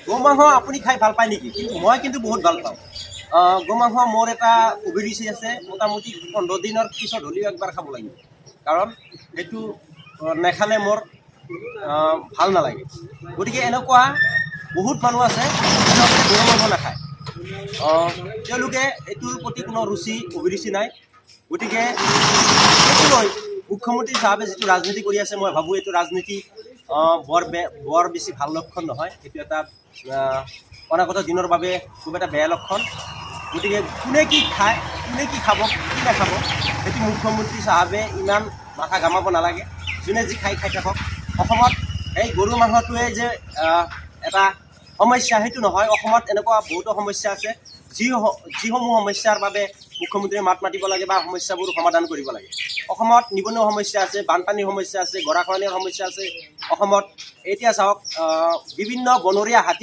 গো মাংস আপুনি খাই ভাল পায় নেকি? মই কিন্তু বহুত ভাল পাওঁ। গো মাংস মোৰ এটা অভিৰুচি আছে, মোটামুটি 15 দিনৰ পিছত হ'লেও একবাৰ খাব লাগিব, কাৰণ সেইটো নেখালে মোৰ ভাল নালাগে। গতিকে এনেকুৱা বহুত মানুহ আছে তেওঁলোকে গৰু মাংস নাখায়, তেওঁলোকে এইটোৰ প্ৰতি কোনো অভিৰুচি নাই। গতিকে সেইটো লৈ মুখ্যমন্ত্ৰী হিচাপে যিটো ৰাজনীতি কৰি আছে, মই ভাবোঁ এইটো ৰাজনীতি বৰ বেছি ভাল লক্ষণ নহয়। এইটো এটা অনাগত দিনৰ বাবে খুব এটা বেয়া লক্ষণ। গতিকে কোনে কি খায়, কোনে কি খাব, কি নাখাব, সেইটো মুখ্যমন্ত্ৰী চাহাবে ইমান মাথা ঘামাব নালাগে। যোনে যি খাই থাকক। অসমত এই গৰু মাংসটোৱে যে এটা সমস্যা, সেইটো নহয়। অসমত এনেকুৱা বহুতো সমস্যা আছে, যিসমূহ সমস্যাৰ বাবে মুখ্যমন্ত্ৰীয়ে মাত মাতিব লাগে বা সমস্যাবোৰ সমাধান কৰিব লাগে। অসমত নিবনুৱা সমস্যা আছে, বানপানীৰ সমস্যা আছে, গৰাখহনীয়াৰ সমস্যা আছে। অসমত এতিয়া চাওক, বিভিন্ন বনৰীয়া হাতী